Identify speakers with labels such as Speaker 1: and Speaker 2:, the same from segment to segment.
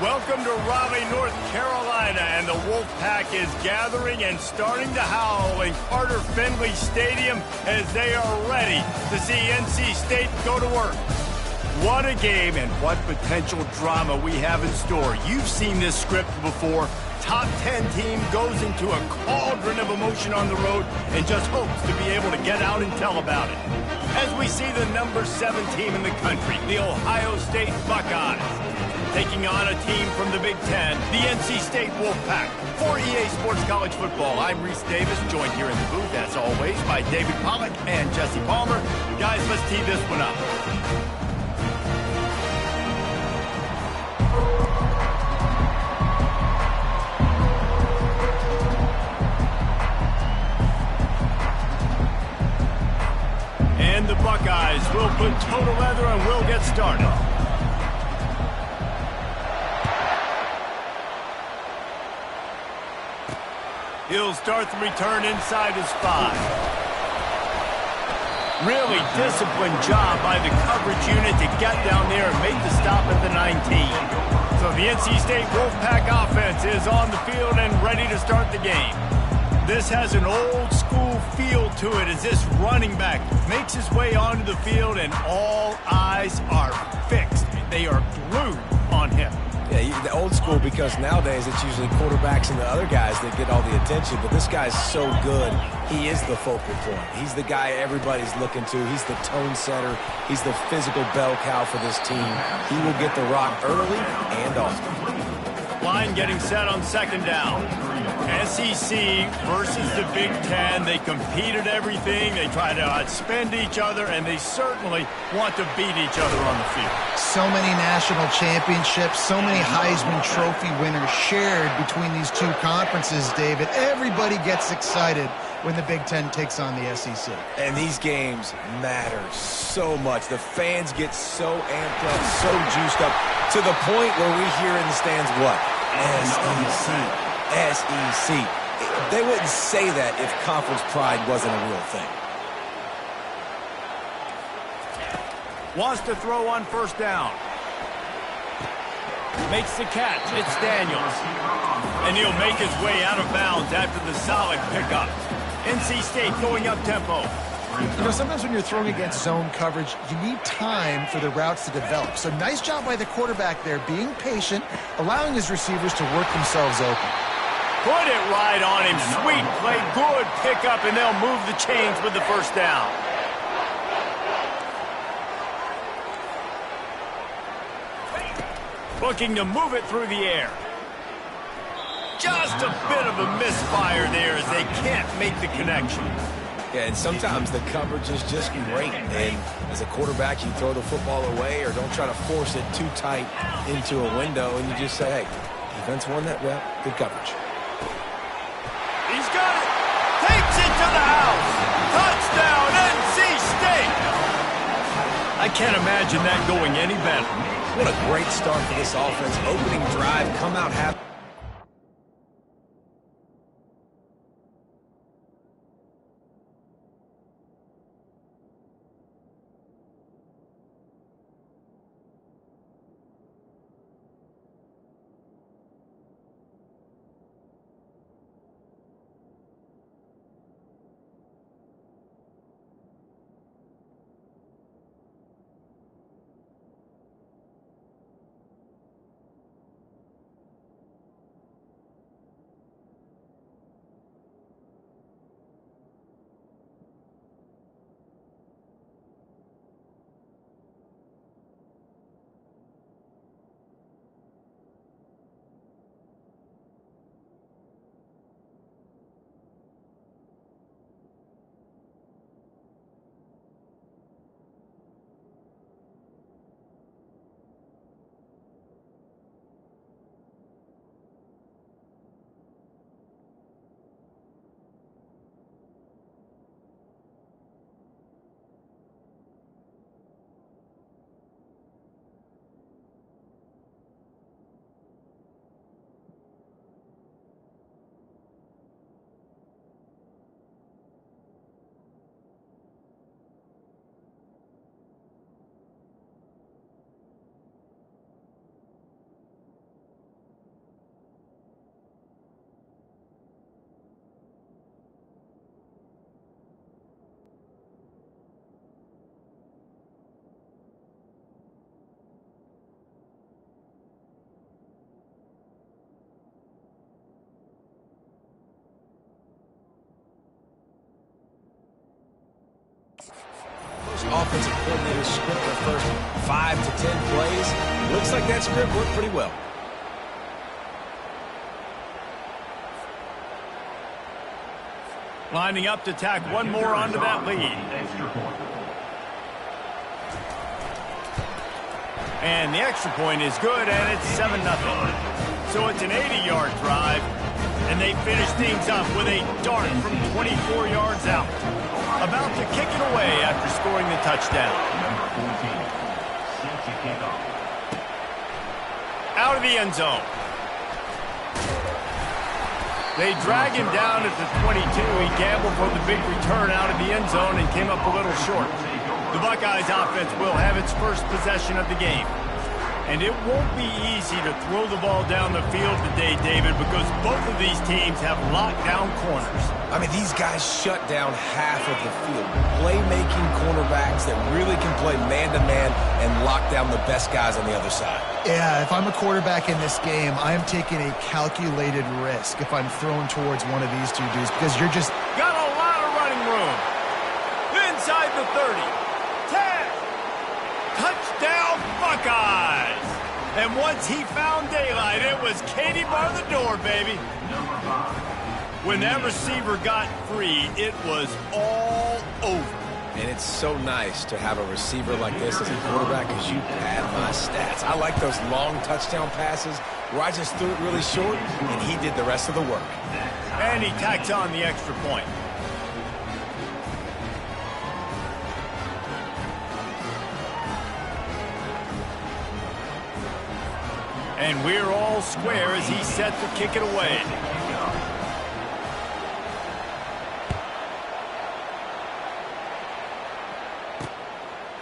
Speaker 1: Welcome to Raleigh, North Carolina, and the Wolfpack is gathering and starting to howl in Carter Finley Stadium as they are ready to see NC State go to work. What a game and what potential drama we have in store. You've seen this script before. Top 10 team goes into a cauldron of emotion on the road and just hopes to be able to get out and tell about it. As we see the number 7 team in the country, the Ohio State Buckeyes, taking on a team from the Big Ten, the NC State Wolfpack. For EA Sports College Football, I'm Reese Davis, joined here in the booth, as always, by David Pollack and Jesse Palmer. Guys, let's tee this one up. And the Buckeyes will put total leather and we'll get started. He'll start the return inside his 5. Really disciplined job by the coverage unit to get down there and make the stop at the 19. So the NC State Wolfpack offense is on the field and ready to start the game. This has an old school feel to it as this running back makes his way onto the field and all eyes are fixed. They are glued on him.
Speaker 2: Yeah, the old school, because nowadays it's usually quarterbacks and the other guys that get all the attention, but this guy's so good, he is the focal point. He's the guy everybody's looking to. He's the tone setter. He's the physical bell cow for this team. He will get the rock early and often.
Speaker 1: Line getting set on second down. SEC versus the Big Ten. They compete at everything. They try to outspend each other, and they certainly want to beat each other on the field.
Speaker 3: So many national championships, so many Heisman Trophy winners shared between these two conferences, David. Everybody gets excited when the Big Ten takes on the SEC.
Speaker 2: And these games matter so much. The fans get so amped up, so juiced up, to the point where we hear in the stands what? SEC. SEC. They wouldn't say that if conference pride wasn't a real thing.
Speaker 1: Wants to throw on first down. Makes the catch. It's Daniels. And he'll make his way out of bounds after the solid pickup. NC State going up tempo.
Speaker 3: You know, sometimes when you're throwing against zone coverage, you need time for the routes to develop. So nice job by the quarterback there, being patient, allowing his receivers to work themselves open.
Speaker 1: Put it right on him. Sweet play, good pickup, and they'll move the chains with the first down. Looking to move it through the air. Just a bit of a misfire there as they can't make the connection.
Speaker 2: Yeah, and sometimes the coverage is just great. And as a quarterback, you throw the football away or don't try to force it too tight into a window, and you just say, hey, defense won that rep, good coverage.
Speaker 1: He's got it. Takes it to the house. Touchdown, NC State. I can't imagine that going any better.
Speaker 2: What a great start for this offense. Opening drive, come out happy. offensive coordinator's script the first 5 to 10 plays. Looks like that script worked pretty well.
Speaker 1: Lining up to tack one more onto that lead. And the extra point is good, and it's 7-0. So it's an 80-yard drive, and they finish things up with a dart from 24 yards out. About to kick it away after scoring the touchdown. Out of the end zone. They drag him down at the 22. He gambled for the big return out of the end zone and came up a little short. The Buckeyes offense will have its first possession of the game. And it won't be easy to throw the ball down the field today, David, because both of these teams have lockdown corners.
Speaker 2: I mean, these guys shut down half of the field. Playmaking cornerbacks that really can play man-to-man and lock down the best guys on the other side.
Speaker 3: Yeah, if I'm a quarterback in this game, I am taking a calculated risk if I'm throwing towards one of these two dudes because you're just...
Speaker 1: Got a lot of running room. Inside the 30. 10. Touchdown, Buckeyes. And once he found daylight, it was Katie bar the door, baby. When that receiver got free, it was all over.
Speaker 2: And it's so nice to have a receiver like this as a quarterback because you pad my stats. I like those long touchdown passes where I just threw it really short, and he did the rest of the work.
Speaker 1: And he tacks on the extra point. And we're all square as he's set to kick it away.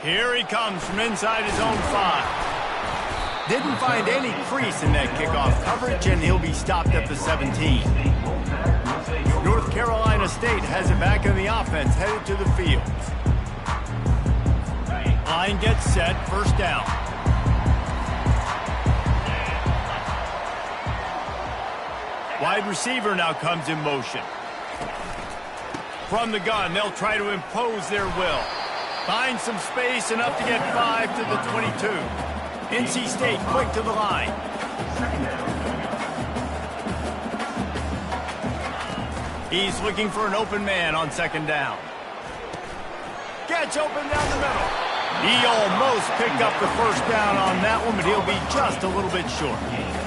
Speaker 1: Here he comes from inside his own 5. Didn't find any crease in that kickoff coverage, and he'll be stopped at the 17. North Carolina State has it back in the offense, headed to the field. Line gets set, first down. Wide receiver now comes in motion. From the gun, they'll try to impose their will. Find some space, enough to get 5 to the 22. NC State quick to the line. He's looking for an open man on second down. Gets open down the middle. He almost picked up the first down on that one, but he'll be just a little bit short.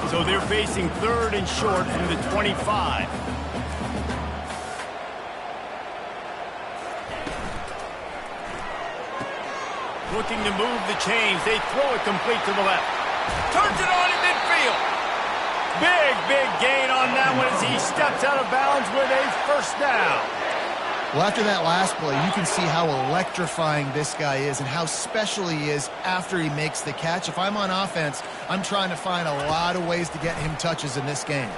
Speaker 1: So they're facing third and short from the 25. Looking to move the chains. They throw it complete to the left. Turns it on in midfield. Big gain on that one as he steps out of bounds with a first down.
Speaker 3: Well, after that last play, you can see how electrifying this guy is and how special he is after he makes the catch. If I'm on offense, I'm trying to find a lot of ways to get him touches in this game.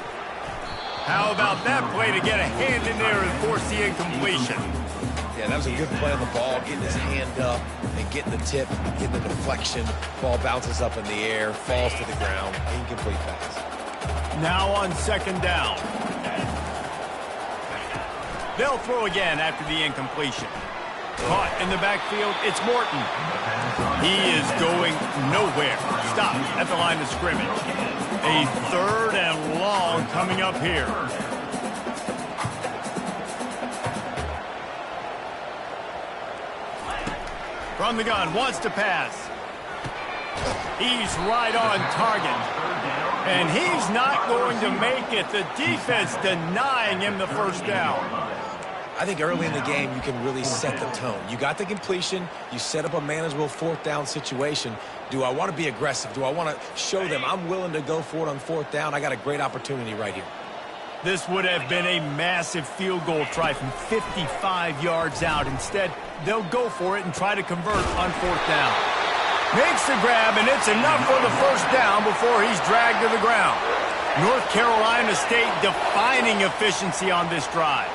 Speaker 1: How about that play to get a hand in there and force the incompletion?
Speaker 2: Yeah, that was a good play on the ball, getting his hand up and getting the tip, getting the deflection. Ball bounces up in the air, falls to the ground, incomplete pass.
Speaker 1: Now on second down. They'll throw again after the incompletion. Caught in the backfield, it's Morton. He is going nowhere. Stopped at the line of scrimmage. A third and long coming up here. From the gun, wants to pass. He's right on target. And he's not going to make it. The defense denying him the first down.
Speaker 2: I think early in the game, you can really set the tone. You got the completion. You set up a manageable fourth down situation. Do I want to be aggressive? Do I want to show them I'm willing to go for it on fourth down? I got a great opportunity right here.
Speaker 1: This would have been a massive field goal try from 55 yards out. Instead, they'll go for it and try to convert on fourth down. Makes the grab, and it's enough for the first down before he's dragged to the ground. North Carolina State defining efficiency on this drive.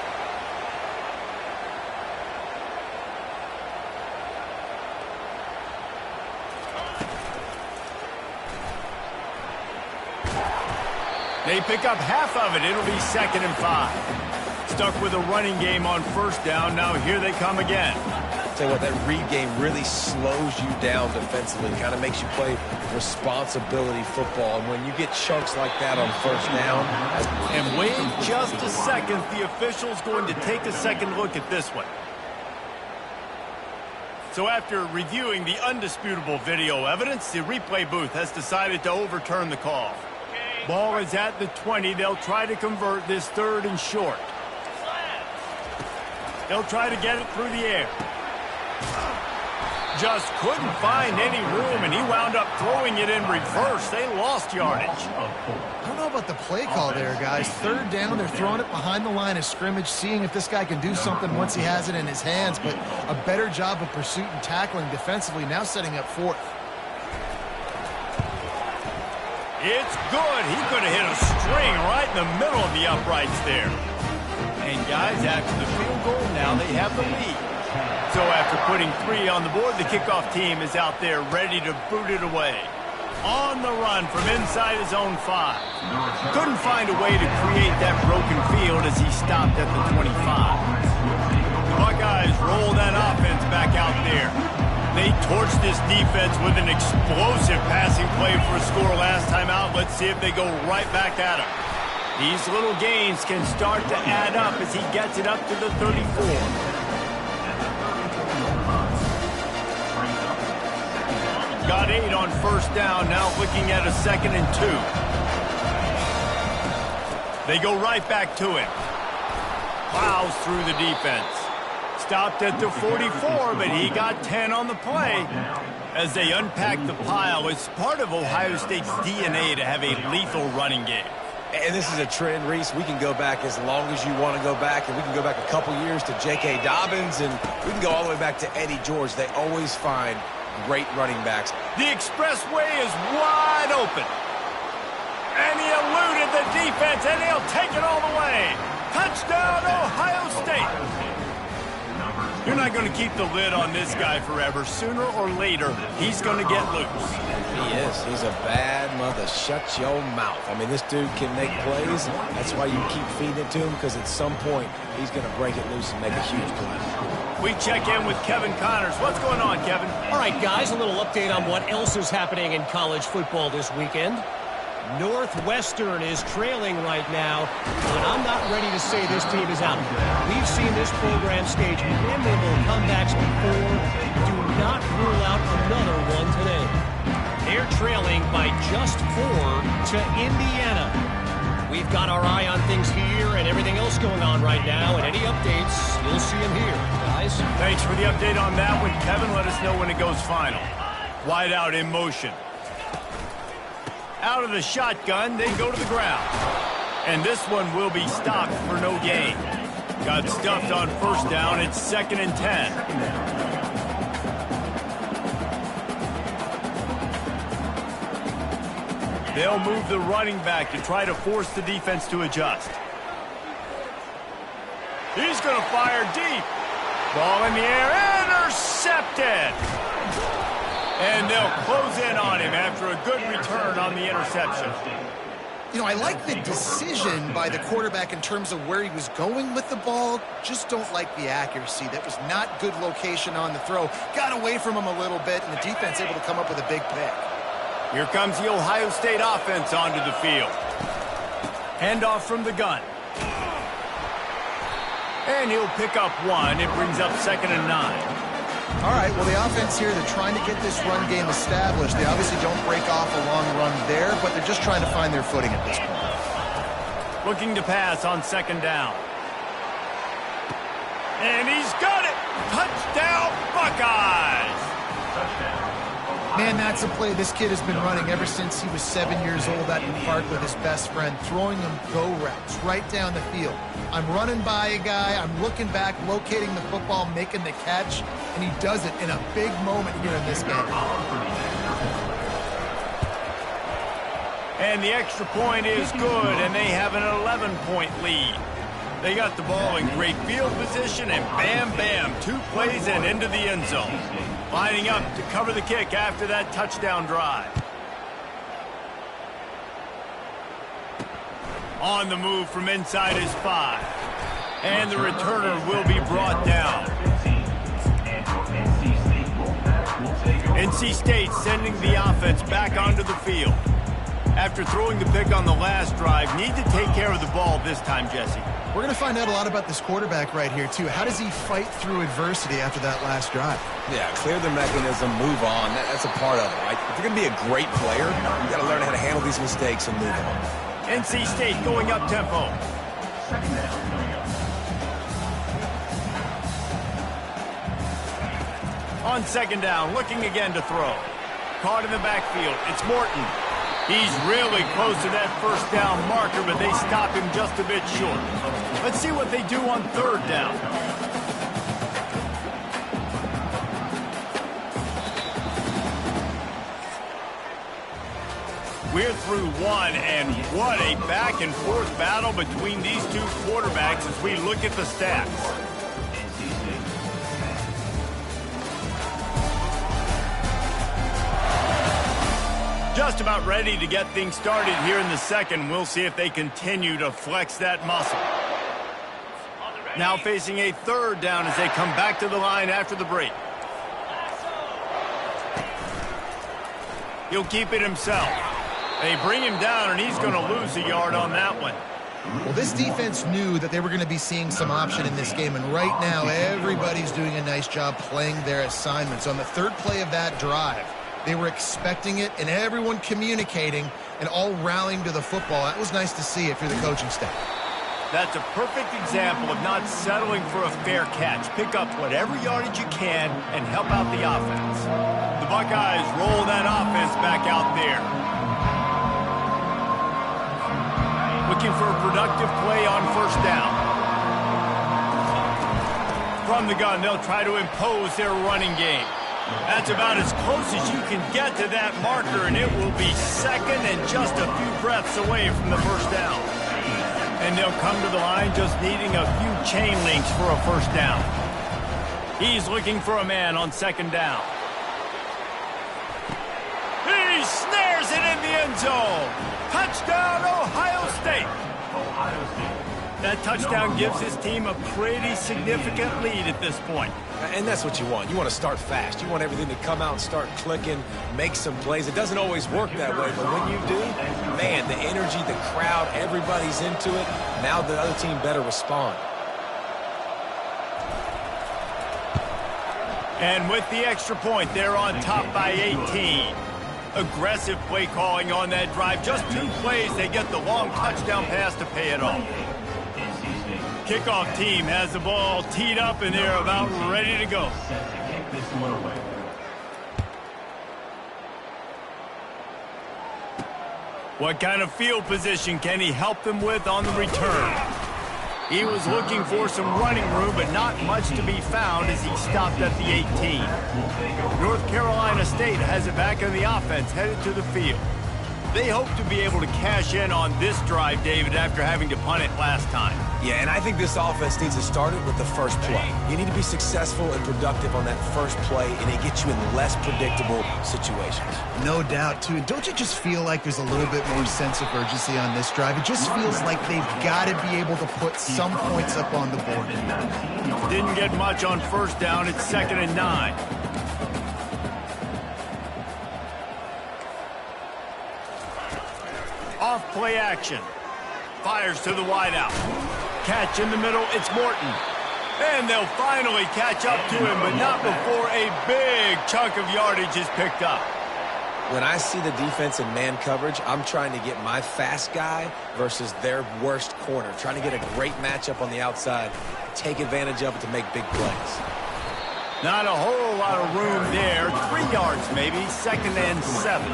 Speaker 1: They pick up half of it. It'll be 2nd and 5. Stuck with a running game on first down. Now here they come again.
Speaker 2: tell you what, that read game really slows you down defensively, kind of makes you play responsibility football. And when you get chunks like that on first down.
Speaker 1: And wait just a second. The official's going to take a second look at this one. So after reviewing the undisputable video evidence, the replay booth has decided to overturn the call. Ball is at the 20. They'll try to convert this 3rd and short. They'll try to get it through the air. Just couldn't find any room, and he wound up throwing it in reverse. They lost yardage.
Speaker 3: I don't know about the play call there, guys. 3rd down, they're throwing it behind the line of scrimmage, seeing if this guy can do something once he has it in his hands, but a better job of pursuit and tackling defensively, now setting up 4th.
Speaker 1: It's good. He could have hit a string right in the middle of the uprights there. And guys, after the field goal, now they have the lead. So after putting 3 on the board, the kickoff team is out there ready to boot it away. On the run from inside his own 5. Couldn't find a way to create that broken field as he stopped at the 25. The Buckeyes roll that offense back out there. They torched this defense with an explosive passing play for a score last time out. Let's see if they go right back at him. These little gains can start to add up as he gets it up to the 34. Got 8 on first down, now looking at a 2nd and 2. They go right back to him. Plows through the defense. Stopped at the 44, but he got 10 on the play. As they unpack the pile, it's part of Ohio State's DNA to have a lethal running game.
Speaker 2: And this is a trend, Reese. We can go back as long as you want to go back, and we can go back a couple years to J.K. Dobbins, and we can go all the way back to Eddie George. They always find great running backs.
Speaker 1: The expressway is wide open. And he eluded the defense, and he'll take it all the way. Touchdown, Ohio State. You're not going to keep the lid on this guy forever. Sooner or later, he's going to get loose.
Speaker 2: He is. He's a bad mother. Shut your mouth. I mean, this dude can make plays. That's why you keep feeding it to him, because at some point, he's going to break it loose and make a huge play.
Speaker 1: We check in with Kevin Connors. What's going on, Kevin?
Speaker 4: All right, guys, a little update on what else is happening in college football this weekend. Northwestern is trailing right now, but I'm not ready to say this team is out. We've seen this program stage memorable comebacks before. Do not rule out another one today. They're trailing by just 4 to Indiana. We've got our eye on things here and everything else going on right now, and any updates, you'll see them here, guys.
Speaker 1: Thanks for the update on that one, Kevin. Let us know when it goes final. Wide out in motion. Out of the shotgun, they go to the ground. And this one will be stopped for no gain. Got stuffed on first down. It's 2nd and 10. They'll move the running back to try to force the defense to adjust. He's going to fire deep. Ball in the air, intercepted. And they'll close in on him after a good return on the interception.
Speaker 3: You know, I like the decision by the quarterback in terms of where he was going with the ball. Just don't like the accuracy. That was not good location on the throw. Got away from him a little bit, and the defense able to come up with a big pick.
Speaker 1: Here comes the Ohio State offense onto the field. Handoff from the gun. And he'll pick up 1. It brings up 2nd and 9.
Speaker 3: All right, well, the offense here, they're trying to get this run game established. They obviously don't break off a long run there, but they're just trying to find their footing at this point.
Speaker 1: Looking to pass on 2nd down. And he's got it! Touchdown, Buckeyes!
Speaker 3: Man, that's a play this kid has been running ever since he was 7 years old out in the park with his best friend, throwing them go routes right down the field. I'm running by a guy, I'm looking back, locating the football, making the catch, and he does it in a big moment here in this game.
Speaker 1: And the extra point is good, and they have an 11-point lead. They got the ball in great field position, and bam, bam, 2 plays and into the end zone. Lining up to cover the kick after that touchdown drive. On the move from inside his 5. And the returner will be brought down. NC State sending the offense back onto the field. After throwing the pick on the last drive, need to take care of the ball this time, Jesse.
Speaker 3: We're going to find out a lot about this quarterback right here, too. How does he fight through adversity after that last drive?
Speaker 2: Yeah, clear the mechanism, move on. That's a part of it, right? If you're going to be a great player, you got to learn how to handle these mistakes and move on.
Speaker 1: NC State going up tempo. On second down, looking again to throw. Caught in the backfield. It's Morton. He's really close to that first down marker, but they stop him just a bit short. Let's see what they do on third down. We're through one, and what a back-and-forth battle between these two quarterbacks as we look at the stats. Just about ready to get things started here in the second. We'll see if they continue to flex that muscle. Now facing a third down as they come back to the line after the break. He'll keep it himself. They bring him down, and he's going to lose a yard on that one.
Speaker 3: Well, this defense knew that they were going to be seeing some option in this game, and right now everybody's doing a nice job playing their assignments. On the third play of that drive, they were expecting it, and everyone communicating and all rallying to the football. That was nice to see if you're the coaching staff.
Speaker 1: That's a perfect example of not settling for a fair catch. Pick up whatever yardage you can and help out the offense. The Buckeyes roll that offense back out there. Looking for a productive play on first down. From the gun, they'll try to impose their running game. That's about as close as you can get to that marker, and it will be second and just a few breaths away from the first down. And they'll come to the line just needing a few chain links for a first down. He's looking for a man on second down. He snares it in the end zone. Touchdown, Ohio State. That touchdown gives his team a pretty significant lead at this point.
Speaker 2: And that's what you want. You want to start fast. You want everything to come out and start clicking, make some plays. It doesn't always work that way, but when you do, man, the energy, the crowd, everybody's into it. Now the other team better respond.
Speaker 1: And with the extra point, they're on top by 18. Aggressive play calling on that drive. Just 2 plays, they get the long touchdown pass to pay it off. Kickoff team has the ball teed up, and they're about ready to go. What kind of field position can he help them with on the return? He was looking for some running room, but not much to be found as he stopped at the 18. North Carolina State has it back on the offense, headed to the field. They hope to be able to cash in on this drive, David, after having to punt it last time.
Speaker 2: Yeah, and I think this offense needs to start it with the first play. You need to be successful and productive on that first play, and it gets you in less predictable situations.
Speaker 3: No doubt, too. And don't you just feel like there's a little bit more sense of urgency on this drive? It just feels like they've got to be able to put some points up on the board.
Speaker 1: Didn't get much on first down. It's 2nd and 9. Off play action. Fires to the wideout. Catch in the middle, it's Morton. And they'll finally catch up to him, but not before a big chunk of yardage is picked up.
Speaker 2: When I see the defense in man coverage, I'm trying to get my fast guy versus their worst corner. Trying to get a great matchup on the outside, take advantage of it to make big plays.
Speaker 1: Not a whole lot of room there. 3 yards maybe, 2nd and 7.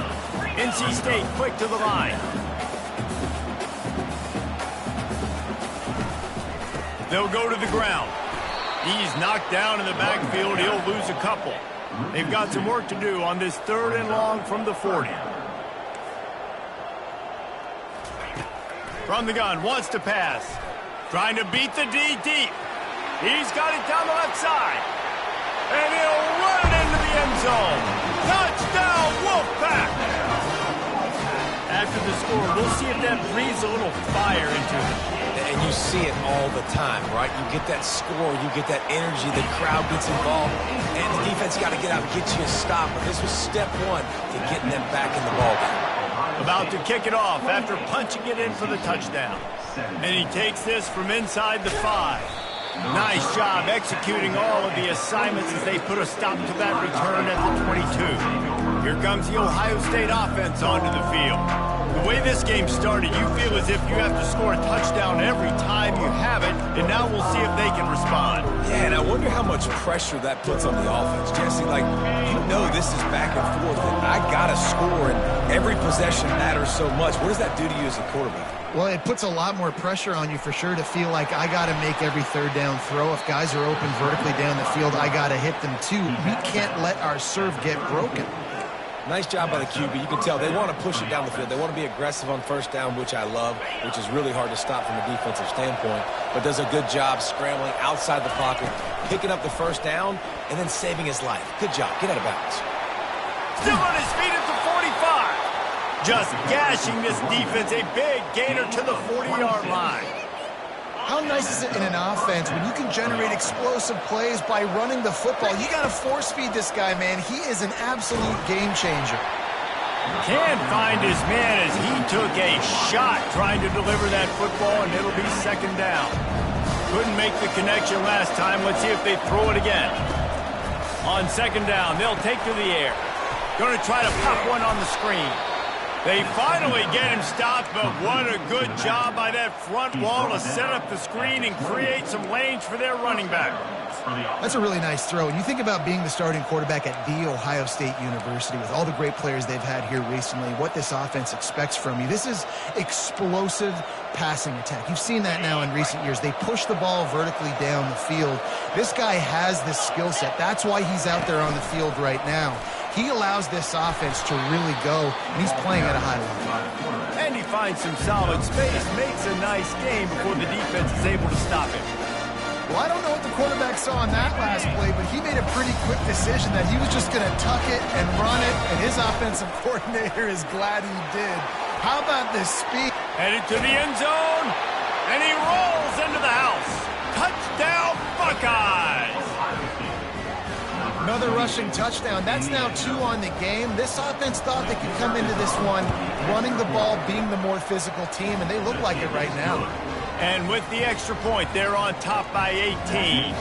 Speaker 1: NC State quick to the line. They'll go to the ground. He's knocked down in the backfield. He'll lose a couple. They've got some work to do on this 3rd and long from the 40. From the gun, wants to pass. Trying to beat the D deep. He's got it down the left side. And he'll run into the end zone. Touchdown, Wolfpack! After after the score. We'll see if that breathes a little fire into them.
Speaker 2: And you see it all the time, right? You get that score, you get that energy, the crowd gets involved, and the defense got to get out and get you a stop. But this was step one to getting them back in the ballgame.
Speaker 1: About to kick it off after punching it in for the touchdown. And he takes this from inside the 5. Nice job executing all of the assignments as they put a stop to that return at the 22. Here comes the Ohio State offense onto the field. The way this game started, you feel as if you have to score a touchdown every time you have it, and now we'll see if they can respond.
Speaker 2: Yeah, and I wonder how much pressure that puts on the offense. Jesse, like, you know this is back and forth, and I got to score, and every possession matters so much. What does that do to you as a quarterback?
Speaker 3: Well, it puts a lot more pressure on you for sure to feel like I got to make every third down throw. If guys are open vertically down the field, I got to hit them too. We can't let our serve get broken.
Speaker 2: Nice job by the QB. You can tell they want to push it down the field. They want to be aggressive on first down, which I love, which is really hard to stop from a defensive standpoint, but does a good job scrambling outside the pocket, picking up the first down, and then saving his life. Good job. Get out of bounds.
Speaker 1: Still on his feet at the 45. Just gashing this defense, a big gainer to the 40-yard line.
Speaker 3: How nice is it in an offense when you can generate explosive plays by running the football? You got to force feed this guy, man. He is an absolute game changer.
Speaker 1: Can't find his man as he took a shot trying to deliver that football, and it'll be second down. Couldn't make the connection last time. Let's see if they throw it again. On second down, they'll take to the air. Going to try to pop one on the screen. They finally get him stopped, but what a good job by that front wall to set up the screen and create some lanes for their running back.
Speaker 3: That's a really nice throw. And you think about being the starting quarterback at The Ohio State University with all the great players they've had here recently, what this offense expects from you. This is explosive passing attack. You've seen that now in recent years. They push the ball vertically down the field. This guy has this skill set. That's why he's out there on the field right now. He allows this offense to really go, and he's playing at a high level.
Speaker 1: And he finds some solid space, makes a nice game before the defense is able to stop him.
Speaker 3: Well, I don't know what the quarterback saw on that last play, but he made a pretty quick decision that he was just going to tuck it and run it, and his offensive coordinator is glad he did. How about this speed?
Speaker 1: Headed to the end zone, and he rolls into the house. Touchdown, Buckeyes!
Speaker 3: Another rushing touchdown. That's now 2 on the game. This offense thought they could come into this one running the ball, being the more physical team, and they look like it right now.
Speaker 1: And with the extra point, they're on top by 18.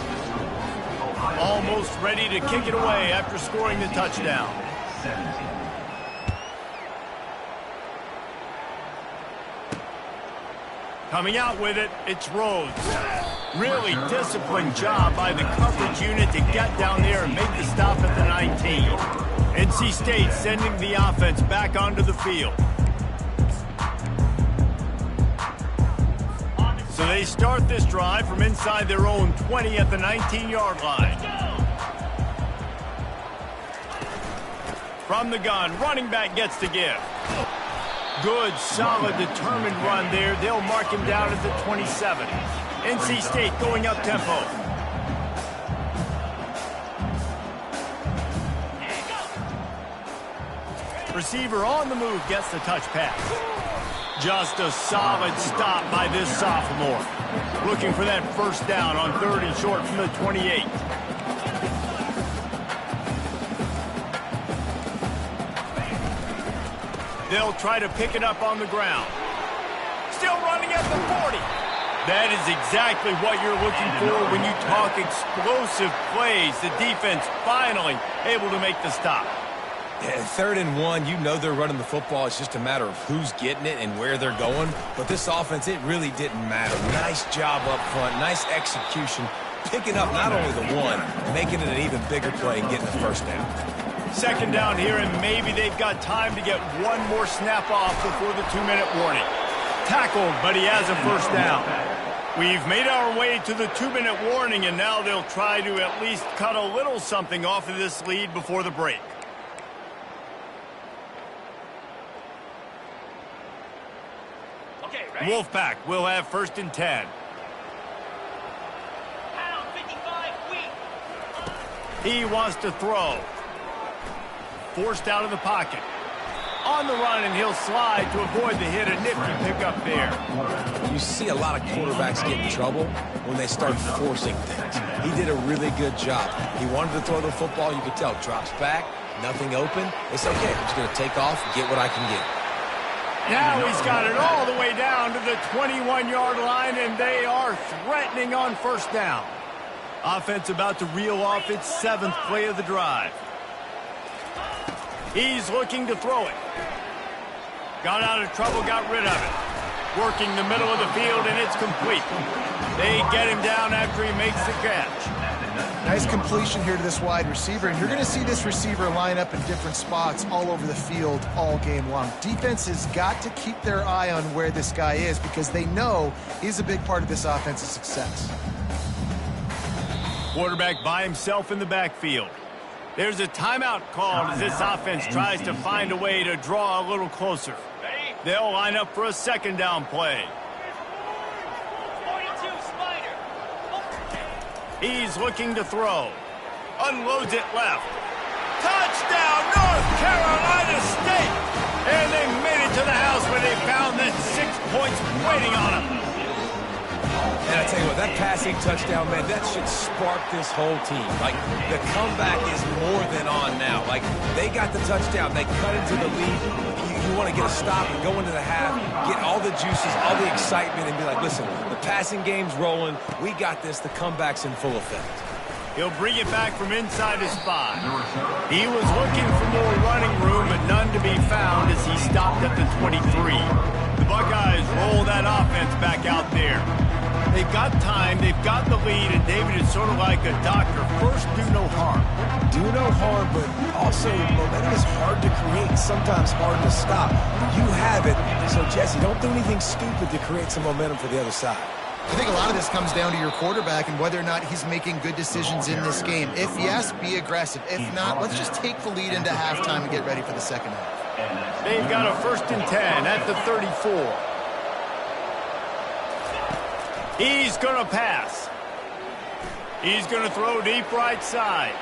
Speaker 1: Almost ready to kick it away after scoring the touchdown. Coming out with it, it's Rhodes. Really disciplined job by the coverage unit to get down there and make the stop at the 19. NC State sending the offense back onto the field. So they start this drive from inside their own 20 at the 19-yard line. From the gun, running back gets to give. Good, solid, determined run there. They'll mark him down at the 27. NC State going up tempo. Receiver on the move gets the touch pass. Just a solid stop by this sophomore. Looking for that first down on 3rd and short from the 28. They'll try to pick it up on the ground. Still running at the 40. That is exactly what you're looking for when you talk explosive plays. The defense finally able to make the stop.
Speaker 2: Yeah, 3rd and 1, you know they're running the football. It's just a matter of who's getting it and where they're going. But this offense, it really didn't matter. Nice job up front, nice execution, picking up not only the one, making it an even bigger play and getting the first down.
Speaker 1: Second down here, and maybe they've got time to get one more snap off before the 2-minute warning. Tackled, but he has a first down. We've made our way to the 2-minute warning, and now they'll try to at least cut a little something off of this lead before the break. Wolfpack will have 1st and 10. He wants to throw. Forced out of the pocket. On the run, and he'll slide to avoid the hit. A nifty pickup there.
Speaker 2: You see a lot of quarterbacks get in trouble when they start forcing things. He did a really good job. He wanted to throw the football. You could tell. Drops back, nothing open. It's okay. I'm just going to take off, get what I can get.
Speaker 1: Now he's got it all the way down to the 21-yard line, and they are threatening on first down. Offense about to reel off its 7th play of the drive. He's looking to throw it. Got out of trouble, got rid of it. Working the middle of the field, and it's complete. They get him down after he makes the catch.
Speaker 3: Nice completion here to this wide receiver, and you're going to see this receiver line up in different spots all over the field all game long. Defense has got to keep their eye on where this guy is because they know he's a big part of this offense's success.
Speaker 1: Quarterback by himself in the backfield. There's a timeout called as this offense tries to find a way to draw a little closer. They'll line up for a second down play. He's looking to throw. Unloads it left. Touchdown, North Carolina State! And they made it to the house where they found that 6 points waiting on them.
Speaker 2: And I tell you what, that passing touchdown, man, that should spark this whole team. Like, the comeback is more than on now. Like, they got the touchdown. They cut into the lead. You want to get a stop and go into the half, get all the juices, all the excitement, and be like, listen, the passing game's rolling. We got this. The comeback's in full effect.
Speaker 1: He'll bring it back from inside his 5. He was looking for more running room, but none to be found as he stopped at the 23. The Buckeyes roll that offense back out there. They've got time, they've got the lead, and David is sort of like a doctor. First, do no harm.
Speaker 2: Do no harm, but also momentum is hard to create and sometimes hard to stop. You have it, so Jesse, don't do anything stupid to create some momentum for the other side.
Speaker 3: I think a lot of this comes down to your quarterback and whether or not he's making good decisions in this game. If yes, be aggressive. If not, let's just take the lead into halftime and get ready for the second half.
Speaker 1: They've got a 1st and 10 at the 34. He's going to pass. He's going to throw deep right side.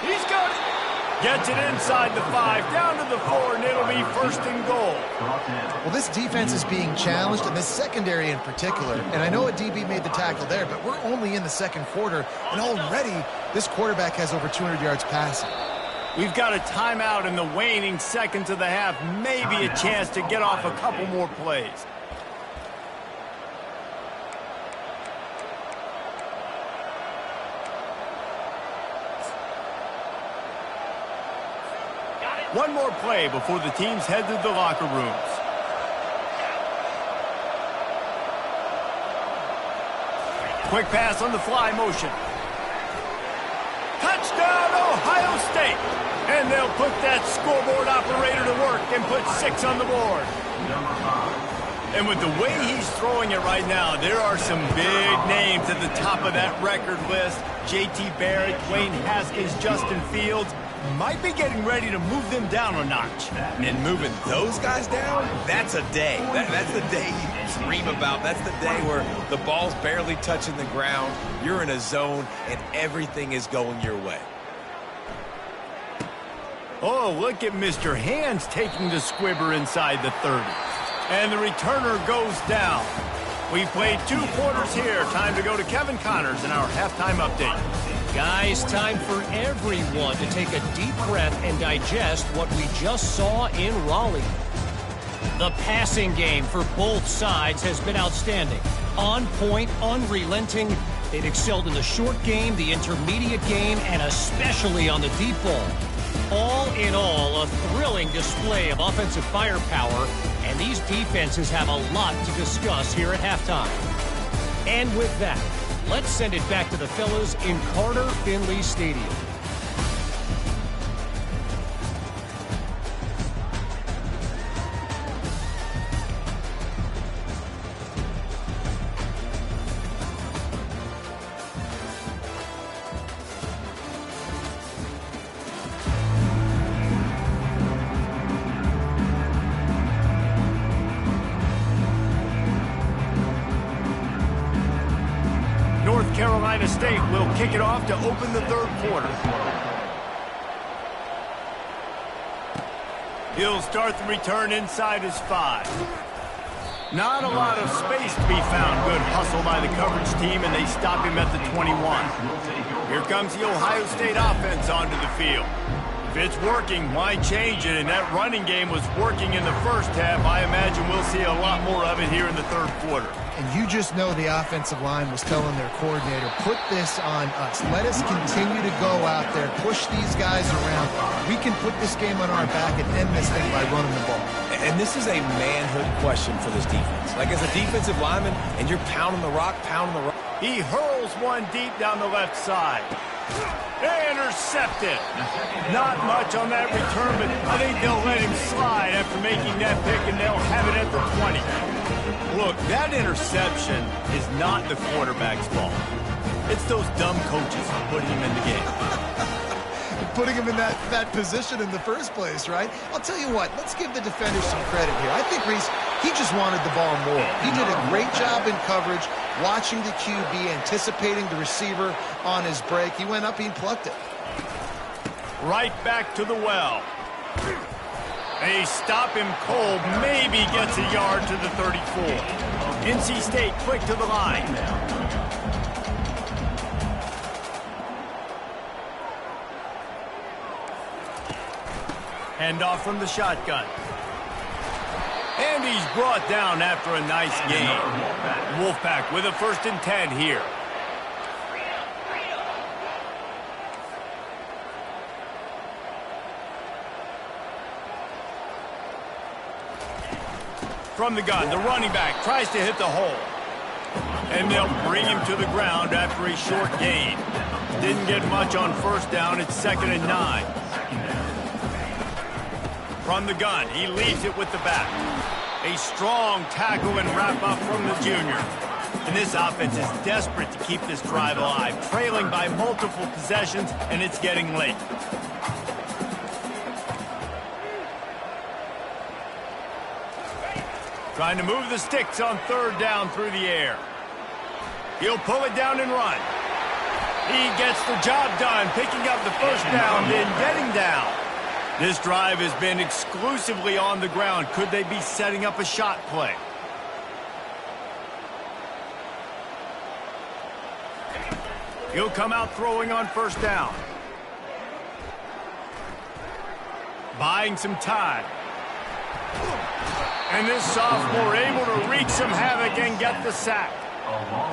Speaker 1: He's got it. Gets it inside the 5, down to the 4, and it'll be 1st and goal.
Speaker 3: Well, this defense is being challenged, and this secondary in particular. And I know a DB made the tackle there, but we're only in the second quarter, and already this quarterback has over 200 yards passing.
Speaker 1: We've got a timeout in the waning seconds of the half. Maybe a chance to get off a couple more plays. One more play before the teams head to the locker rooms. Quick pass on the fly motion. Touchdown, Ohio State! And they'll put that scoreboard operator to work and put 6 on the board. And with the way he's throwing it right now, there are some big names at the top of that record list. J.T. Barrett, Dwayne Haskins, Justin Fields. Might be getting ready to move them down a notch.
Speaker 2: And moving those guys down, that's a day. That's the day you dream about. That's the day where the ball's barely touching the ground, you're in a zone, and everything is going your way.
Speaker 1: Oh, look at Mr. Hands taking the squibber inside the 30. And the returner goes down. We've played 2 quarters here. Time to go to Kevin Connors in our halftime update.
Speaker 4: Guys, time for everyone to take a deep breath and digest what we just saw in Raleigh. The passing game for both sides has been outstanding. On point, unrelenting. They've excelled in the short game, the intermediate game, and especially on the deep ball. All in all, a thrilling display of offensive firepower, and these defenses have a lot to discuss here at halftime. And with that, let's send it back to the fellas in Carter Finley Stadium.
Speaker 1: North Carolina State will kick it off to open the 3rd quarter. He'll start the return inside his 5. Not a lot of space to be found. Good hustle by the coverage team, and they stop him at the 21. Here comes the Ohio State offense onto the field. If it's working, why change it? And that running game was working in the first half. I imagine we'll see a lot more of it here in the third quarter.
Speaker 3: And you just know the offensive line was telling their coordinator, put this on us. Let us continue to go out there, push these guys around. We can put this game on our back and end this thing by running the ball.
Speaker 2: And this is a manhood question for this defense. Like, as a defensive lineman, and you're pounding the rock.
Speaker 1: He hurls one deep down the left side. Intercepted. Not much on that return, but I think they'll let him slide after making that pick, and they'll have it at the 20. Look, that interception is not the quarterback's fault. It's those dumb coaches putting him in the game.
Speaker 3: Putting him in that position in the first place, right? I'll tell you what, let's give the defenders some credit here. I think Reese, he just wanted the ball more. He did a great job in coverage, watching the QB, anticipating the receiver on his break. He went up, he plucked it.
Speaker 1: Right back to the well. They stop him cold, maybe gets a yard to the 34. NC State quick to the line. Handoff from the shotgun. And he's brought down after a nice gain. Wolfpack with a 1st and 10 here. From the gun, the running back tries to hit the hole. And they'll bring him to the ground after a short gain. Didn't get much on 1st down. It's 2nd and 9. From the gun, he leaves it with the back. A strong tackle and wrap-up from the junior. And this offense is desperate to keep this drive alive, trailing by multiple possessions, and it's getting late. Trying to move the sticks on 3rd down through the air. He'll pull it down and run. He gets the job done, picking up the 1st down, then getting down. This drive has been exclusively on the ground. Could they be setting up a shot play? He'll come out throwing on 1st down. Buying some time. And this sophomore able to wreak some havoc and get the sack.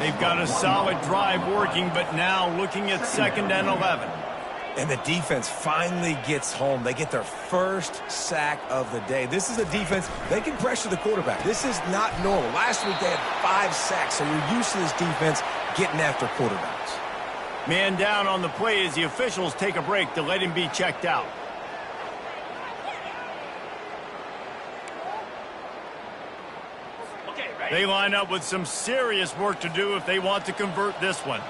Speaker 1: They've got a solid drive working, but now looking at 2nd and 11.
Speaker 2: And the defense finally gets home. They get their 1st sack of the day. This is a defense, they can pressure the quarterback. This is not normal. Last week they had 5 sacks, so you're used to this defense getting after quarterbacks.
Speaker 1: Man down on the play as the officials take a break to let him be checked out. They line up with some serious work to do if they want to convert this one.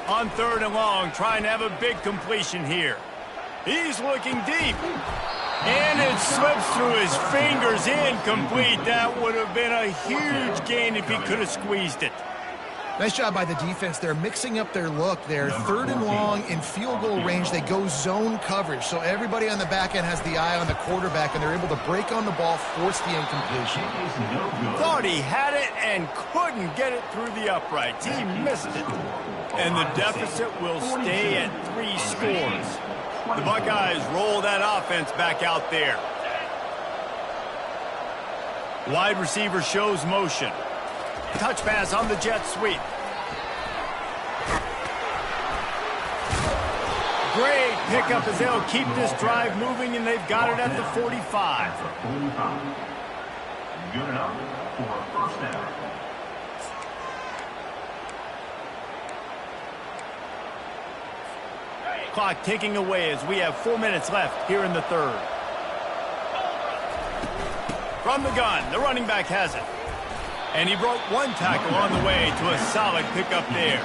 Speaker 1: On 3rd and long, trying to have a big completion here. He's looking deep. And it slips through his fingers, incomplete. That would have been a huge gain if he could have squeezed it.
Speaker 3: Nice job by the defense. They're mixing up their look. They're 3rd and long in field goal range. They go zone coverage. So everybody on the back end has the eye on the quarterback, and they're able to break on the ball, force the incompletion.
Speaker 1: Thought he had it and couldn't get it through the uprights. He missed it. And the deficit will stay at 3 scores. The Buckeyes roll that offense back out there. Wide receiver shows motion. Touch pass on the jet sweep. Great pickup as they'll keep this drive moving, and they've got it at the 45. Good enough for a 1st down. Clock ticking away as we have 4 minutes left here in the 3rd. From the gun, the running back has it. And he broke 1 tackle on the way to a solid pickup there.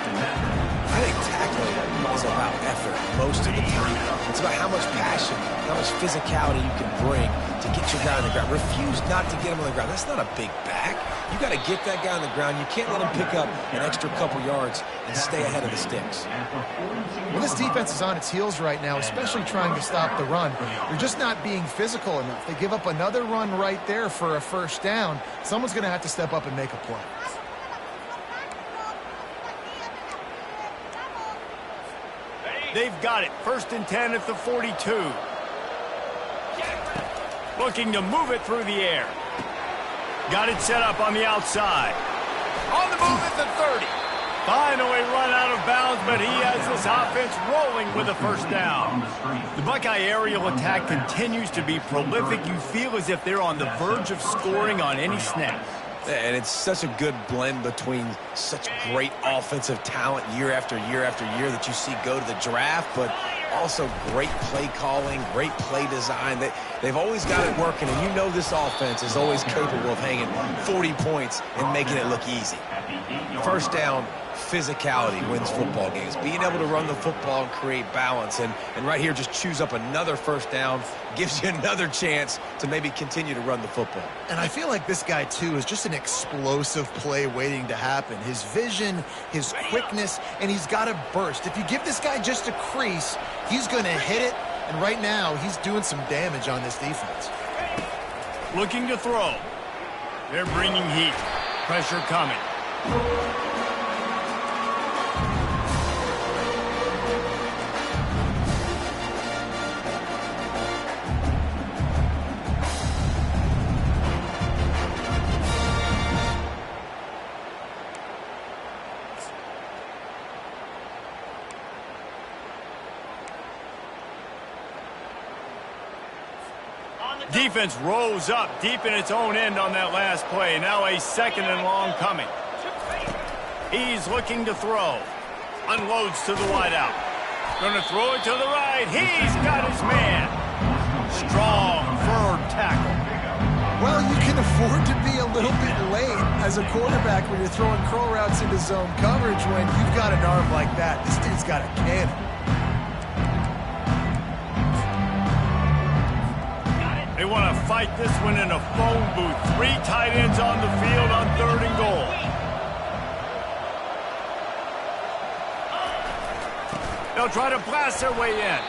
Speaker 2: I think tackling is about effort most of the time. It's about how much passion, how much physicality you can bring to get your guy on the ground. Refuse not to get him on the ground. That's not a big back. You got to get that guy on the ground. You can't let him pick up an extra couple yards and stay ahead of the sticks.
Speaker 3: Well, this defense is on its heels right now, especially trying to stop the run. They're just not being physical enough. They give up another run right there for a first down. Someone's going to have to step up and make a play.
Speaker 1: They've got it. 1st and 10 at the 42. Looking to move it through the air. Got it set up on the outside. On the move at the 30. Finally run out of bounds, but he has this offense rolling with a first down. The Buckeye aerial attack continues to be prolific. You feel as if they're on the verge of scoring on any snap.
Speaker 2: And it's such a good blend between such great offensive talent year after year after year that you see go to the draft, but also great play calling, great play design. They've always got it working, and you know this offense is always capable of hanging 40 points and making it look easy. First down, physicality wins football games. Being able to run the football and create balance, and right here just choose up another first down, gives you another chance to maybe continue to run the football.
Speaker 3: And I feel like this guy, too, is just an explosive play waiting to happen. His vision, his quickness, and he's got a burst. If you give this guy just a crease, he's going to hit it, and right now he's doing some damage on this defense.
Speaker 1: Looking to throw. They're bringing heat. Pressure coming. Defense rolls up deep in its own end on that last play. Now a 2nd and long coming. He's looking to throw. Unloads to the wideout. Going to throw it to the right. He's got his man. Strong, firm tackle.
Speaker 3: Well, you can afford to be a little bit late as a quarterback when you're throwing curl routes into zone coverage when you've got an arm like that. This dude's got a cannon.
Speaker 1: They want to fight this one in a phone booth. 3 tight ends on the field on 3rd and goal. They'll try to blast their way in.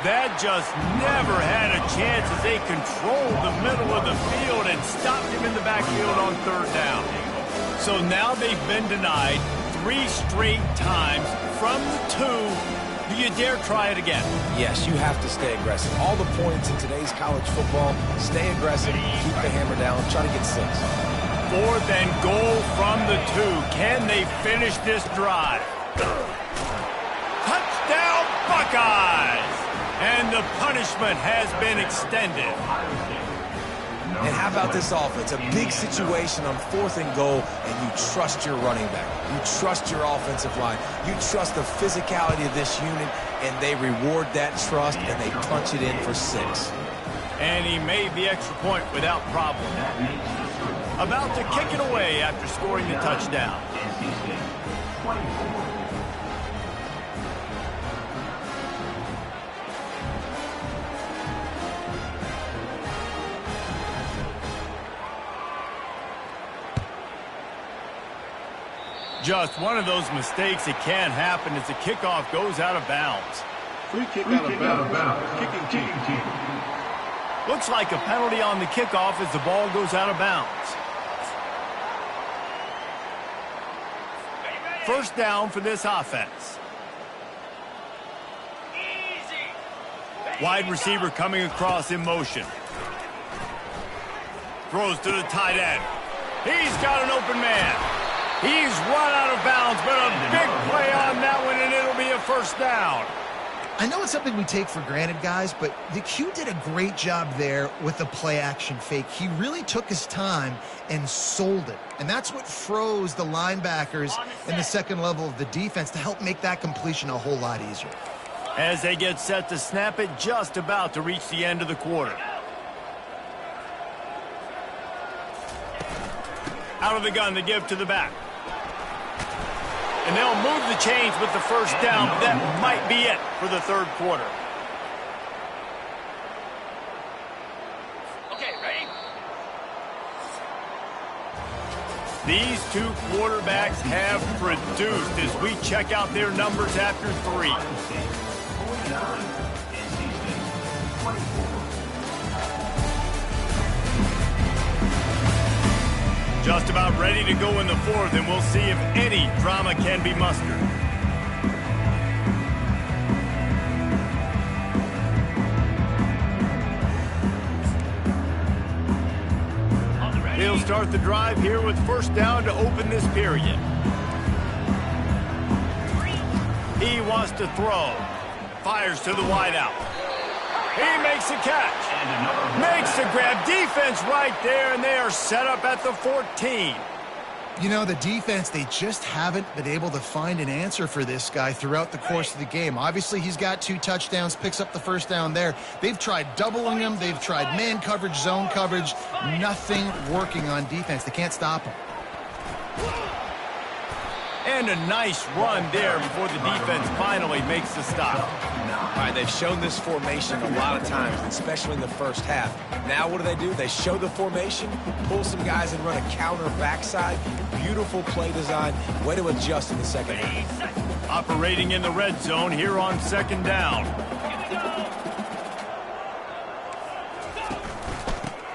Speaker 1: That just never had a chance as they controlled the middle of the field and stopped him in the backfield on 3rd down. So now they've been denied 3 straight times from the 2. Do you dare try it again?
Speaker 2: Yes, you have to stay aggressive. All the points in today's college football, stay aggressive, keep the hammer down, try to get 6.
Speaker 1: 4th and goal from the 2. Can they finish this drive? Touchdown, Buckeyes! And the punishment has been extended.
Speaker 2: And how about this offense? A big situation on 4th and goal, and you trust your running back. You trust your offensive line. You trust the physicality of this unit, and they reward that trust, and they punch it in for 6.
Speaker 1: And he made the extra point without problem. About to kick it away after scoring the touchdown. Just one of those mistakes that can happen as the kickoff goes out of bounds.
Speaker 5: Free kick out of bounds. Kicking team.
Speaker 1: Looks like a penalty on the kickoff as the ball goes out of bounds. First down for this offense. Wide receiver coming across in motion. Throws to the tight end. He's got an open man. He's run out of bounds, but a big play on that one, and it'll be a first down.
Speaker 3: I know it's something we take for granted, guys, but the Q did a great job there with the play-action fake. He really took his time and sold it, and that's what froze the linebackers in the second level of the defense to help make that completion a whole lot easier.
Speaker 1: As they get set to snap it, just about to reach the end of the quarter. Out of the gun, they give to the back. And they'll move the chains with the first down, but that might be it for the third quarter.
Speaker 6: Okay, ready?
Speaker 1: These two quarterbacks have produced as we check out their numbers after 3. Just about ready to go in the fourth, and we'll see if any drama can be mustered. He'll start the drive here with first down to open this period. He wants to throw. Fires to the wideout. He makes a catch. Makes the grab. Defense right there, and they are set up at the 14.
Speaker 3: You know, the defense, they just haven't been able to find an answer for this guy throughout the course of the game. Obviously, he's got 2 touchdowns, picks up the first down there. They've tried doubling him. They've tried man coverage, zone coverage. Nothing working on defense. They can't stop him.
Speaker 1: And a nice run there before the defense finally makes the stop.
Speaker 2: All right, they've shown this formation a lot of times, especially in the first half. Now what do? They show the formation, pull some guys and run a counter backside. Beautiful play design. Way to adjust in the second half.
Speaker 1: Operating in the red zone here on second down.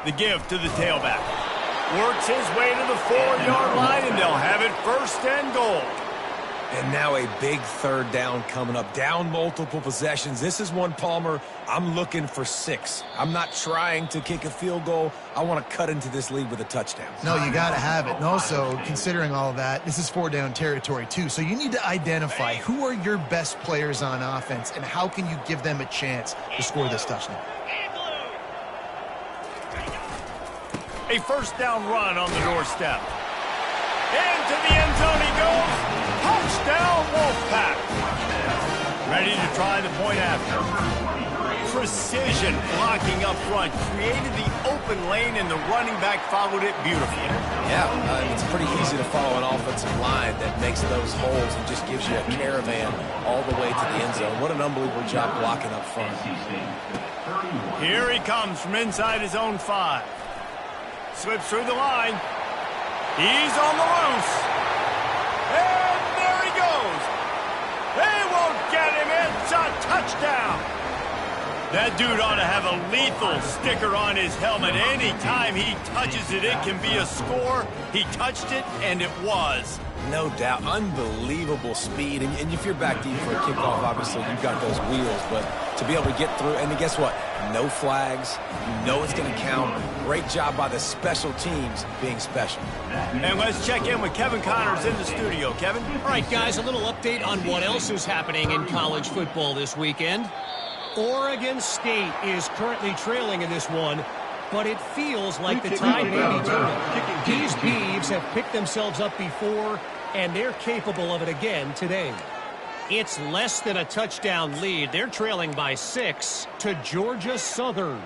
Speaker 1: The give to the tailback. Works his way to the 4-yard line, and they'll have it first and goal.
Speaker 2: And now a big third down coming up. Down multiple possessions. This is one, Palmer, I'm looking for 6. I'm not trying to kick a field goal. I want to cut into this lead with a touchdown.
Speaker 3: No, you got to have it. And also, considering all of that, this is 4-down territory too. So you need to identify who are your best players on offense and how can you give them a chance to score this touchdown.
Speaker 1: A first down run on the doorstep. Into the end zone he goes. Touchdown, Wolfpack. Ready to try the point after. Precision blocking up front. Created the open lane, and the running back followed it beautifully.
Speaker 2: Yeah, it's pretty easy to follow an offensive line that makes those holes and just gives you a caravan all the way to the end zone. What an unbelievable job blocking up front.
Speaker 1: Here he comes from inside his own 5. Slips through the line. He's on the loose. And there he goes. They won't get him. It's a touchdown. That dude ought to have a lethal sticker on his helmet. Anytime he touches it, it can be a score. He touched it, and it was.
Speaker 2: No doubt. Unbelievable speed. And if you're back deep for a kickoff, obviously you've got those wheels. But to be able to get through, and guess what? No flags. You know it's going to count. Great job by the special teams being special.
Speaker 1: And let's check in with Kevin Connors in the studio. Kevin?
Speaker 4: All right, guys, a little update on what else is happening in college football this weekend. Oregon State is currently trailing in this one, but it feels like the tide may be turning. These Beavs have picked themselves up before, and they're capable of it again today. It's less than a touchdown lead. They're trailing by 6 to Georgia Southern.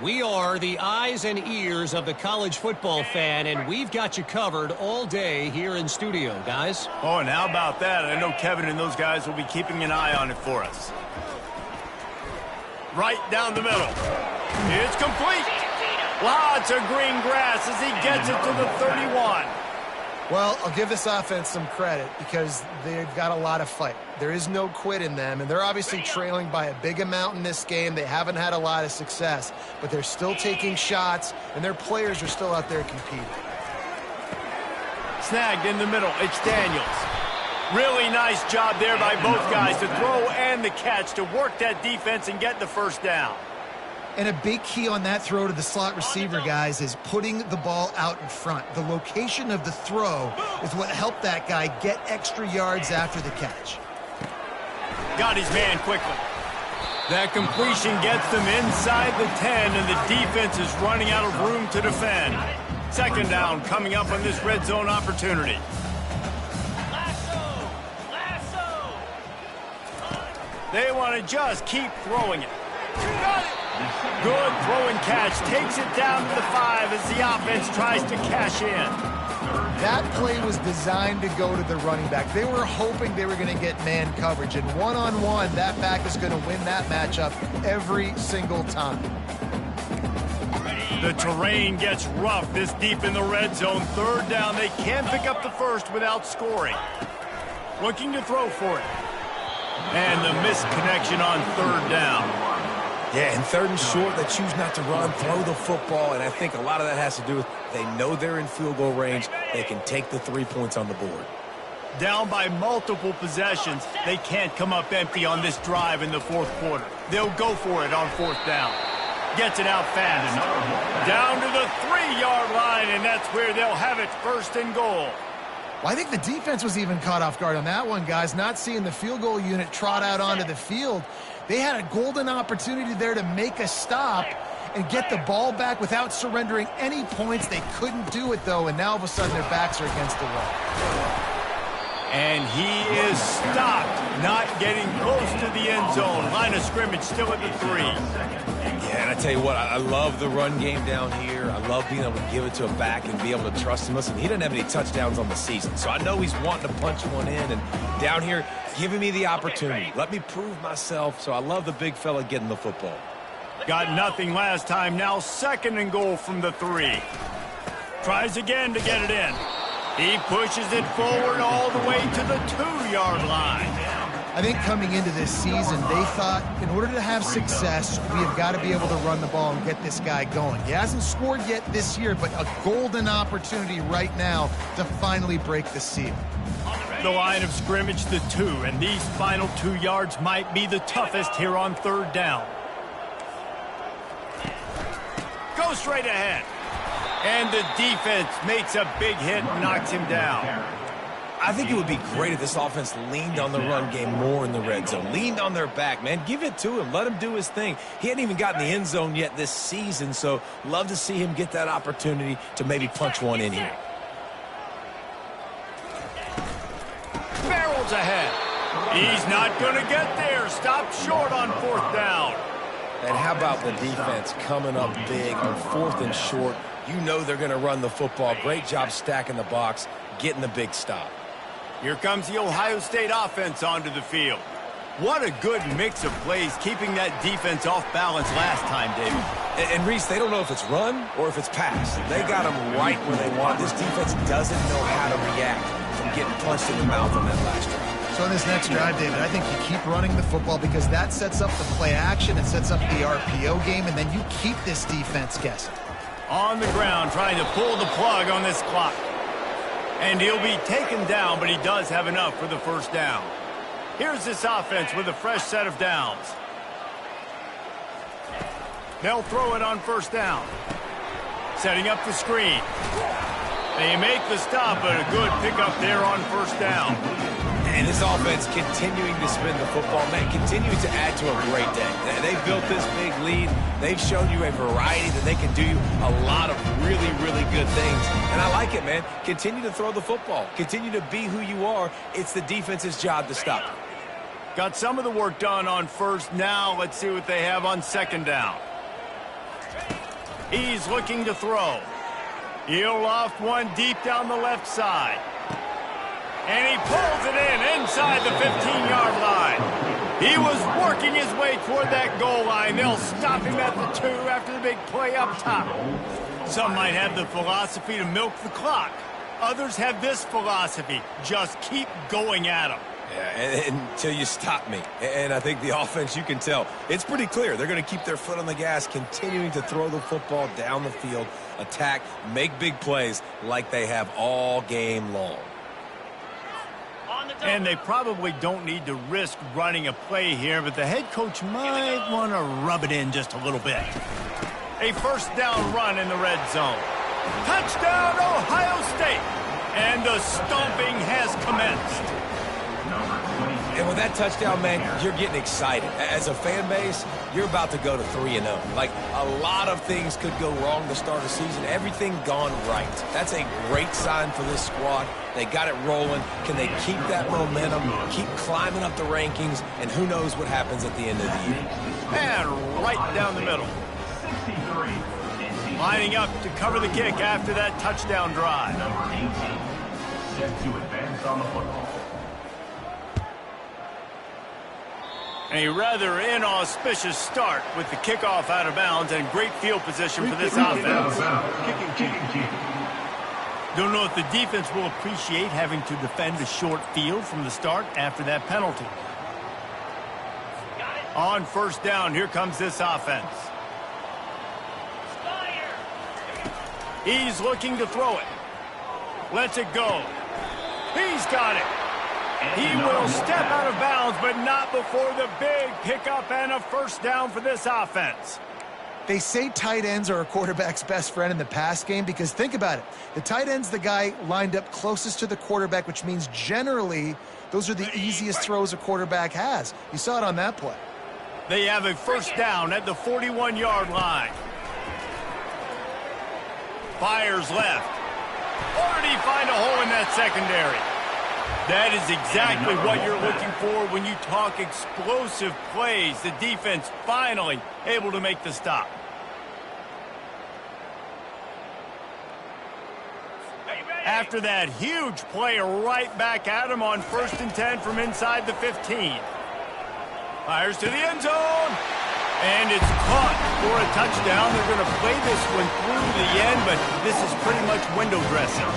Speaker 4: We are the eyes and ears of the college football fan, and we've got you covered all day here in studio, guys.
Speaker 1: Oh, and how about that? I know Kevin and those guys will be keeping an eye on it for us. Right down the middle. It's complete. Lots of green grass as he gets it to the 31.
Speaker 3: Well, I'll give this offense some credit because they've got a lot of fight. There is no quit in them, and they're obviously trailing by a big amount in this game. They haven't had a lot of success, but they're still taking shots, and their players are still out there competing.
Speaker 1: Snagged in the middle. It's Daniels. Really nice job there by both guys to throw and the catch to work that defense and get the first down.
Speaker 3: And a big key on that throw to the slot receiver, guys, is putting the ball out in front. The location of the throw is what helped that guy get extra yards after the catch.
Speaker 1: Got his man quickly. That completion gets them inside the 10, and the defense is running out of room to defend. Second down coming up on this red zone opportunity. They want to just keep throwing it. Got it. Good throw and catch. Takes it down to the 5 as the offense tries to cash in.
Speaker 3: That play was designed to go to the running back. They were hoping they were going to get man coverage, and one-on-one, that back is going to win that matchup every single time.
Speaker 1: The terrain gets rough this deep in the red zone. Third down, they can pick up the first without scoring. Looking to throw for it. And the misconnection on third down.
Speaker 2: Yeah, and third and short, they choose not to run, throw the football, and I think a lot of that has to do with they know they're in field goal range. They can take the 3 points on the board.
Speaker 1: Down by multiple possessions, they can't come up empty on this drive in the fourth quarter. They'll go for it on fourth down. Gets it out fast. Down to the 3-yard line, and that's where they'll have it, first and goal.
Speaker 3: Well, I think the defense was even caught off guard on that one, guys. Not seeing the field goal unit trot out onto the field. They had a golden opportunity there to make a stop and get the ball back without surrendering any points. They couldn't do it, though, and now all of a sudden their backs are against the wall.
Speaker 1: And he is stopped, not getting close to the end zone. Line of scrimmage still at the 3.
Speaker 2: Yeah, and I tell you what, I love the run game down here. I love being able to give it to a back and be able to trust him. Listen, he doesn't have any touchdowns on the season, so I know he's wanting to punch one in. And down here, giving me the opportunity. Let me prove myself, so I love the big fella getting the football.
Speaker 1: Got nothing last time, now second and goal from the 3. Tries again to get it in. He pushes it forward all the way to the 2-yard line.
Speaker 3: I think coming into this season, they thought in order to have success, we have got to be able to run the ball and get this guy going. He hasn't scored yet this year, but a golden opportunity right now to finally break the seal.
Speaker 1: The line of scrimmage, the 2, and these final 2 yards might be the toughest here on third down. Go straight ahead. And the defense makes a big hit and knocks him down.
Speaker 2: I think it would be great if this offense leaned on the run game more in the red zone. Leaned on their back, man. Give it to him. Let him do his thing. He hadn't even gotten the end zone yet this season, so love to see him get that opportunity to maybe punch one in here.
Speaker 1: Barrels ahead. He's not going to get there. Stopped short on fourth down.
Speaker 2: And how about the defense coming up big on fourth and short? You know they're going to run the football. Great job stacking the box, getting the big stop.
Speaker 1: Here comes the Ohio State offense onto the field. What a good mix of plays, keeping that defense off balance last time, David.
Speaker 2: And Reese, they don't know if it's run or if it's pass. They got them right where they want. This defense doesn't know how to react from getting punched in the mouth on that last drive.
Speaker 3: So in this next drive, David, I think you keep running the football because that sets up the play action, it sets up the RPO game, and then you keep this defense guessing.
Speaker 1: On the ground, trying to pull the plug on this clock. And he'll be taken down, but he does have enough for the first down. Here's this offense with a fresh set of downs. They'll throw it on first down. Setting up the screen. They make the stop, but a good pickup there on first down.
Speaker 2: And this offense continuing to spin the football, man, continuing to add to a great day. They've built this big lead. They've shown you a variety that they can do a lot of really, really good things. And I like it, man. Continue to throw the football. Continue to be who you are. It's the defense's job to stop you.
Speaker 1: Got some of the work done on first. Now let's see what they have on second down. He's looking to throw. He'll loft one deep down the left side. And he pulls it in inside the 15-yard line. He was working his way toward that goal line. They'll stop him at the 2 after the big play up top. Some might have the philosophy to milk the clock. Others have this philosophy. Just keep going at them.
Speaker 2: Yeah, until you stop me. And I think the offense, you can tell, it's pretty clear. They're going to keep their foot on the gas, continuing to throw the football down the field, attack, make big plays like they have all game long.
Speaker 1: And they probably don't need to risk running a play here, but the head coach might want to rub it in just a little bit. A first down run in the red zone. Touchdown, Ohio State! And the stomping has commenced.
Speaker 2: And with that touchdown, man, you're getting excited. As a fan base, you're about to go to 3-0. Like, a lot of things could go wrong to start a season. Everything gone right. That's a great sign for this squad. They got it rolling. Can they keep that momentum, keep climbing up the rankings, and who knows what happens at the end of the year.
Speaker 1: And right down the middle. Lining up to cover the kick after that touchdown drive.
Speaker 5: Number 18, set to advance on the football.
Speaker 1: A rather inauspicious start with the kickoff out of bounds and great field position for this offense.
Speaker 5: Kicking.
Speaker 1: Don't know if the defense will appreciate having to defend a short field from the start after that penalty. On first down, here comes this offense. He's looking to throw it. Lets it go. He's got it. He will step out of bounds, but not before the big pickup and a first down for this offense.
Speaker 3: They say tight ends are a quarterback's best friend in the pass game because think about it. The tight end's the guy lined up closest to the quarterback, which means generally those are the easiest throws a quarterback has. You saw it on that play.
Speaker 1: They have a first down at the 41-yard line. Fires left. Or did he find a hole in that secondary? That is exactly what you're looking for when you talk explosive plays. The defense finally able to make the stop. After that huge play, right back at him on 1st and 10 from inside the 15. Fires to the end zone. And it's caught for a touchdown. They're going to play this one through the end, but this is pretty much window dressing.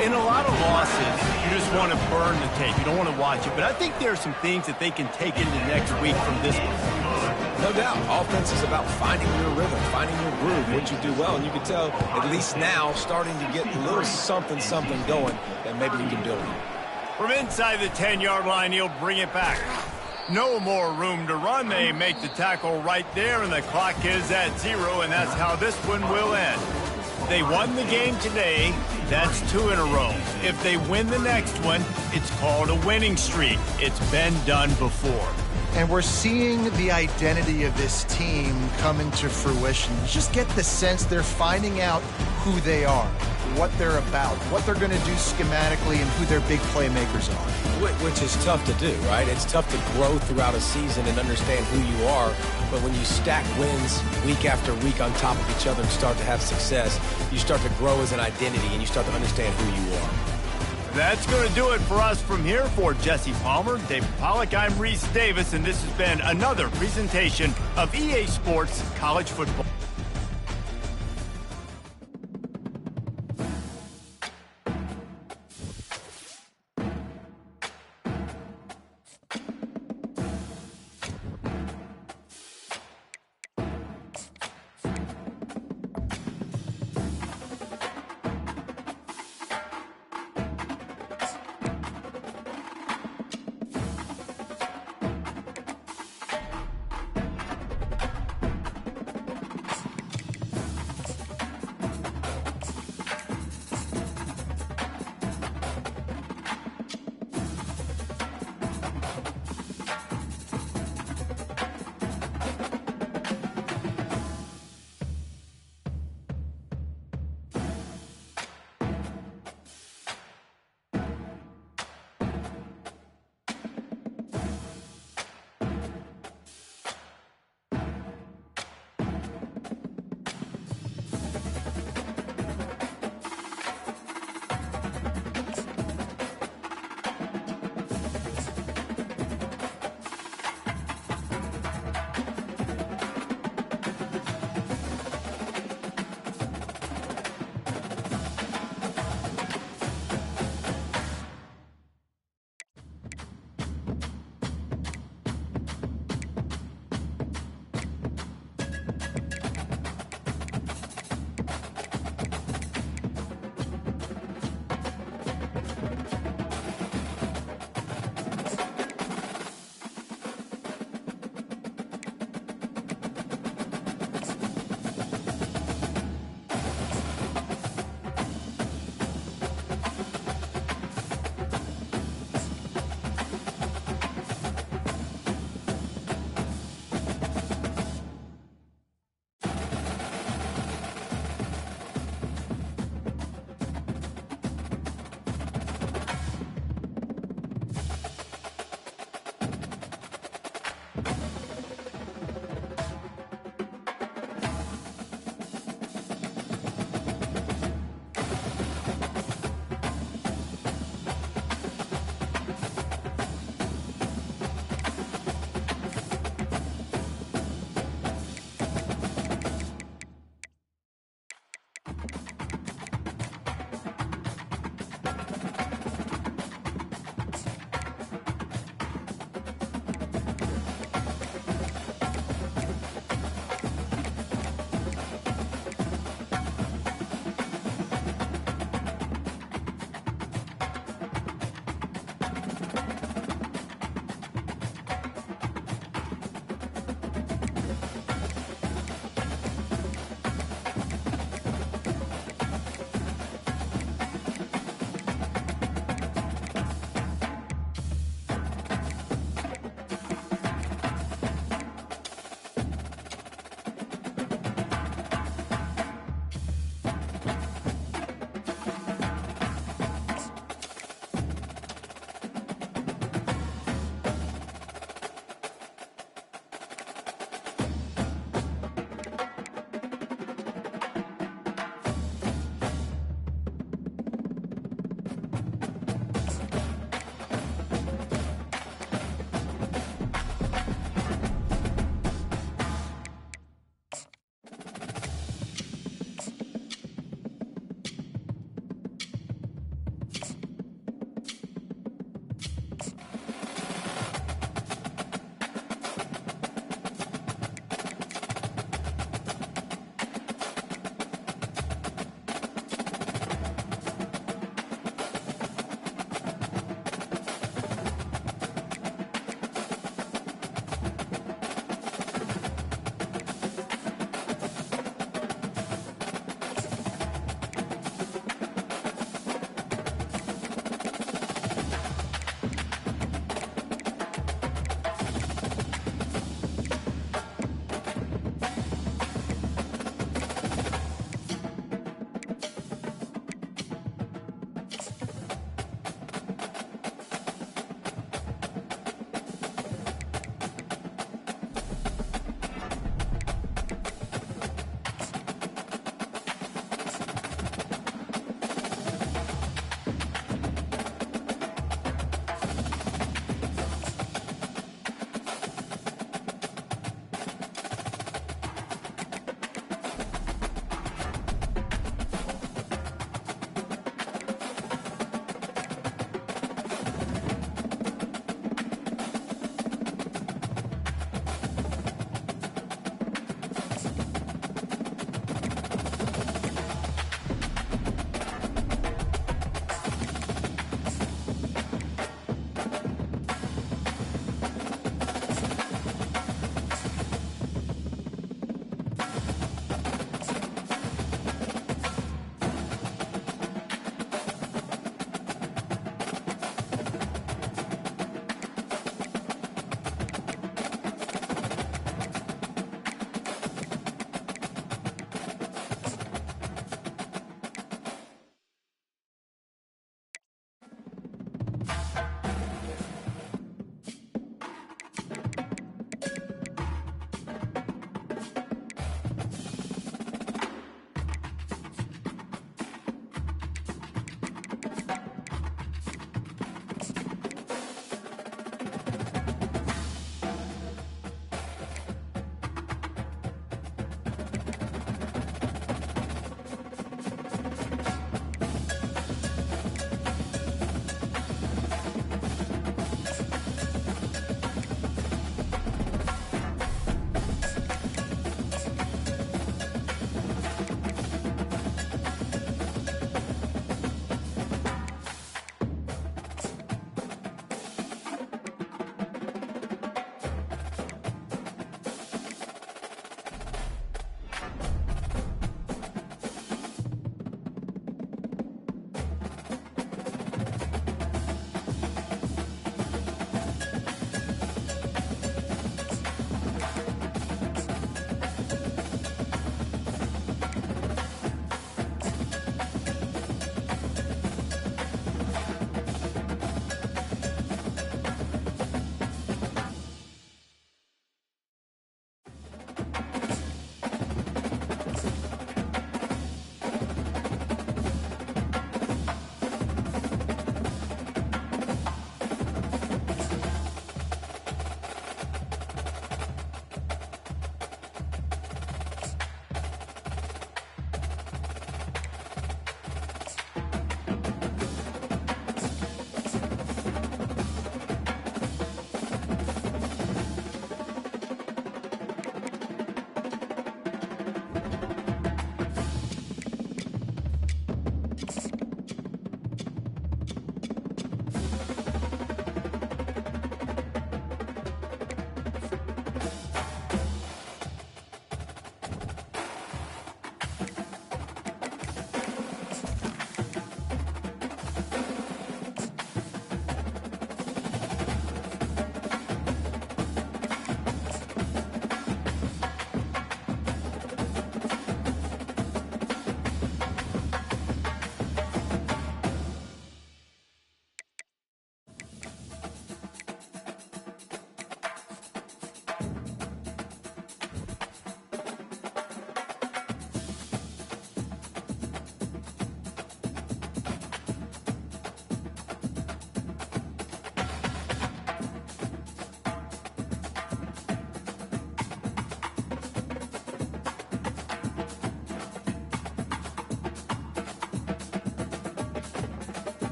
Speaker 1: In a lot of losses, you just want to burn the tape. You don't want to watch it. But I think there are some things that they can take into next week from this one.
Speaker 2: No doubt. Offense is about finding your rhythm, finding your groove, what you do well. And you can tell, at least now, starting to get a little something going that maybe you can build on.
Speaker 1: From inside the 10-yard line, he'll bring it back. No more room to run. They make the tackle right there, and the clock is at 0, and that's how this one will end. They won the game today. That's 2 in a row. If they win the next one, it's called a winning streak. It's been done before.
Speaker 3: And we're seeing the identity of this team come into fruition. You just get the sense they're finding out who they are, what they're about, what they're going to do schematically, and who their big playmakers are.
Speaker 2: Which is tough to do, right? It's tough to grow throughout a season and understand who you are. But when you stack wins week after week on top of each other and start to have success, you start to grow as an identity and you start to understand who you are.
Speaker 1: That's going to do it for us from here. For Jesse Palmer, David Pollack, I'm Reese Davis, and this has been another presentation of EA Sports College Football.